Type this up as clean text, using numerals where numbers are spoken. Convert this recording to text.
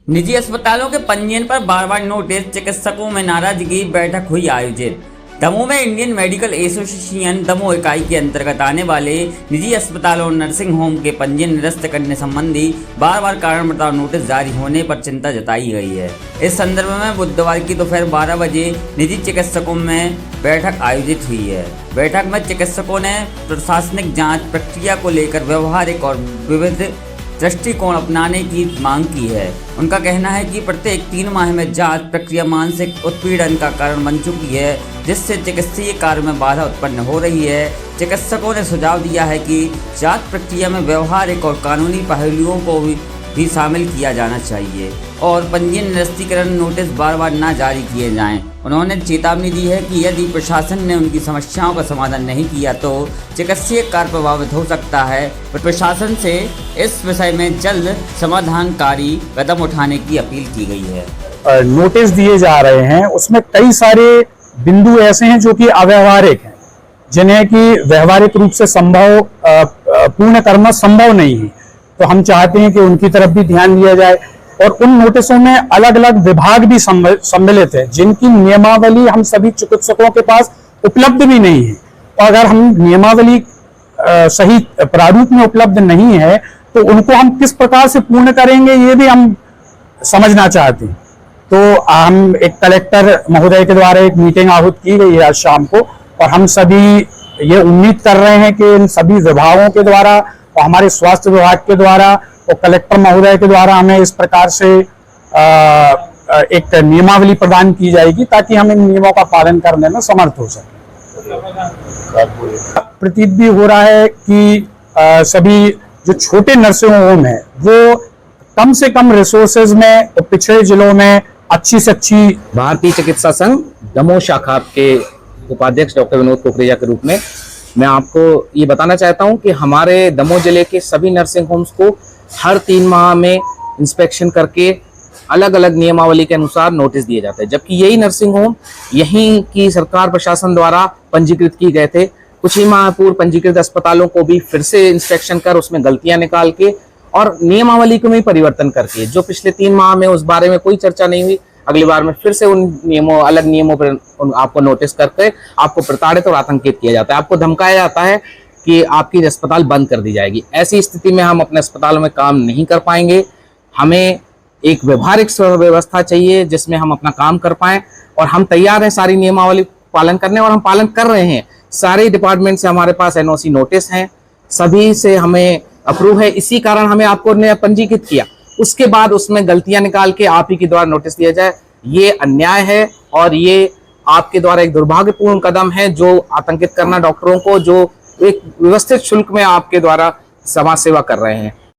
निजी अस्पतालों के पंजीयन पर बार बार नोटिस, चिकित्सकों में नाराजगी, बैठक हुई आयोजित। दमोह में इंडियन मेडिकल एसोसिएशन दमोह इकाई के अंतर्गत आने वाले निजी अस्पतालों और नर्सिंग होम के पंजीयन निरस्त करने संबंधी बार बार कारण बताओ नोटिस जारी होने पर चिंता जताई गई है। इस संदर्भ में बुधवार की दोपहर 12 बजे निजी चिकित्सकों में बैठक आयोजित हुई है। बैठक में चिकित्सकों ने प्रशासनिक जाँच प्रक्रिया को लेकर व्यवहारिक और विविध दृष्टिकोण अपनाने की मांग की है। उनका कहना है कि प्रत्येक 3 माह में जांच प्रक्रिया मानसिक उत्पीड़न का कारण बन चुकी है, जिससे चिकित्सीय कार्य में बाधा उत्पन्न हो रही है। चिकित्सकों ने सुझाव दिया है कि जांच प्रक्रिया में व्यवहारिक और कानूनी पहलुओं को भी शामिल किया जाना चाहिए और पंजीयन निरस्तीकरण नोटिस बार बार न जारी किए जाएं। उन्होंने चेतावनी दी है कि यदि प्रशासन ने उनकी समस्याओं का समाधान नहीं किया तो चिकित्सीय कार्य प्रभावित हो सकता है। प्रशासन से इस विषय में जल्द समाधानकारी कदम उठाने की अपील की गई है। नोटिस दिए जा रहे हैं, उसमें कई सारे बिंदु ऐसे हैं जो कि अव्यवहारिक हैं, जिन्हें कि व्यवहारिक रूप से पूर्ण करना संभव नहीं है। तो हम चाहते हैं कि उनकी तरफ भी ध्यान दिया जाए। और उन नोटिसों में अलग अलग विभाग भी सम्मिलित है, जिनकी नियमावली हम सभी चिकित्सकों के पास उपलब्ध भी नहीं है। और अगर हम नियमावली सही प्रारूप में उपलब्ध नहीं है तो उनको हम किस प्रकार से पूर्ण करेंगे, ये भी हम समझना चाहते हैं। तो हम एक कलेक्टर महोदय के द्वारा एक मीटिंग आहूत की गई है आज शाम को, और हम सभी ये उम्मीद कर रहे हैं कि इन सभी विभागों के द्वारा और हमारे स्वास्थ्य विभाग के द्वारा और कलेक्टर महोदय के द्वारा हमें इस प्रकार से एक नियमावली प्रदान की जाएगी ताकि हम इन नियमों का पालन करने में समर्थ हो सके। प्रतीत भी हो रहा है कि सभी जो छोटे नर्सिंग होम है वो कम से कम रिसोर्सेज में और पिछड़े जिलों में अच्छी से अच्छी। भारतीय चिकित्सा संघ दमोह शाखा के उपाध्यक्ष डॉक्टर विनोद कुकरेजा के रूप में मैं आपको ये बताना चाहता हूं कि हमारे दमोह जिले के सभी नर्सिंग होम्स को हर 3 माह में इंस्पेक्शन करके अलग अलग नियमावली के अनुसार नोटिस दिए जाते हैं, जबकि यही नर्सिंग होम यहीं की सरकार प्रशासन द्वारा पंजीकृत की गए थे। कुछ ही माह पूर्व पंजीकृत अस्पतालों को भी फिर से इंस्पेक्शन कर उसमें गलतियां निकाल के और नियमावली को भी परिवर्तन करके, जो पिछले 3 माह में उस बारे में कोई चर्चा नहीं हुई, अगली बार में फिर से उन अलग नियमों पर आपको नोटिस करके आपको प्रताड़ित और आतंकित किया जाता है। आपको धमकाया जाता है कि आपकी अस्पताल बंद कर दी जाएगी। ऐसी स्थिति में हम अपने अस्पतालों में काम नहीं कर पाएंगे। हमें एक व्यवहारिक व्यवस्था चाहिए जिसमें हम अपना काम कर पाएं, और हम तैयार हैं सारी नियमावली पालन करने, और हम पालन कर रहे हैं। सारे डिपार्टमेंट से हमारे पास NOC नोटिस हैं, सभी से हमें अप्रूव है। इसी कारण हमें आपको पंजीकृत किया, उसके बाद उसमें गलतियां निकाल के आप ही के द्वारा नोटिस दिया जाए, ये अन्याय है और ये आपके द्वारा एक दुर्भाग्यपूर्ण कदम है, जो आतंकित करना डॉक्टरों को, जो एक व्यवस्थित शुल्क में आपके द्वारा समाज सेवा कर रहे हैं।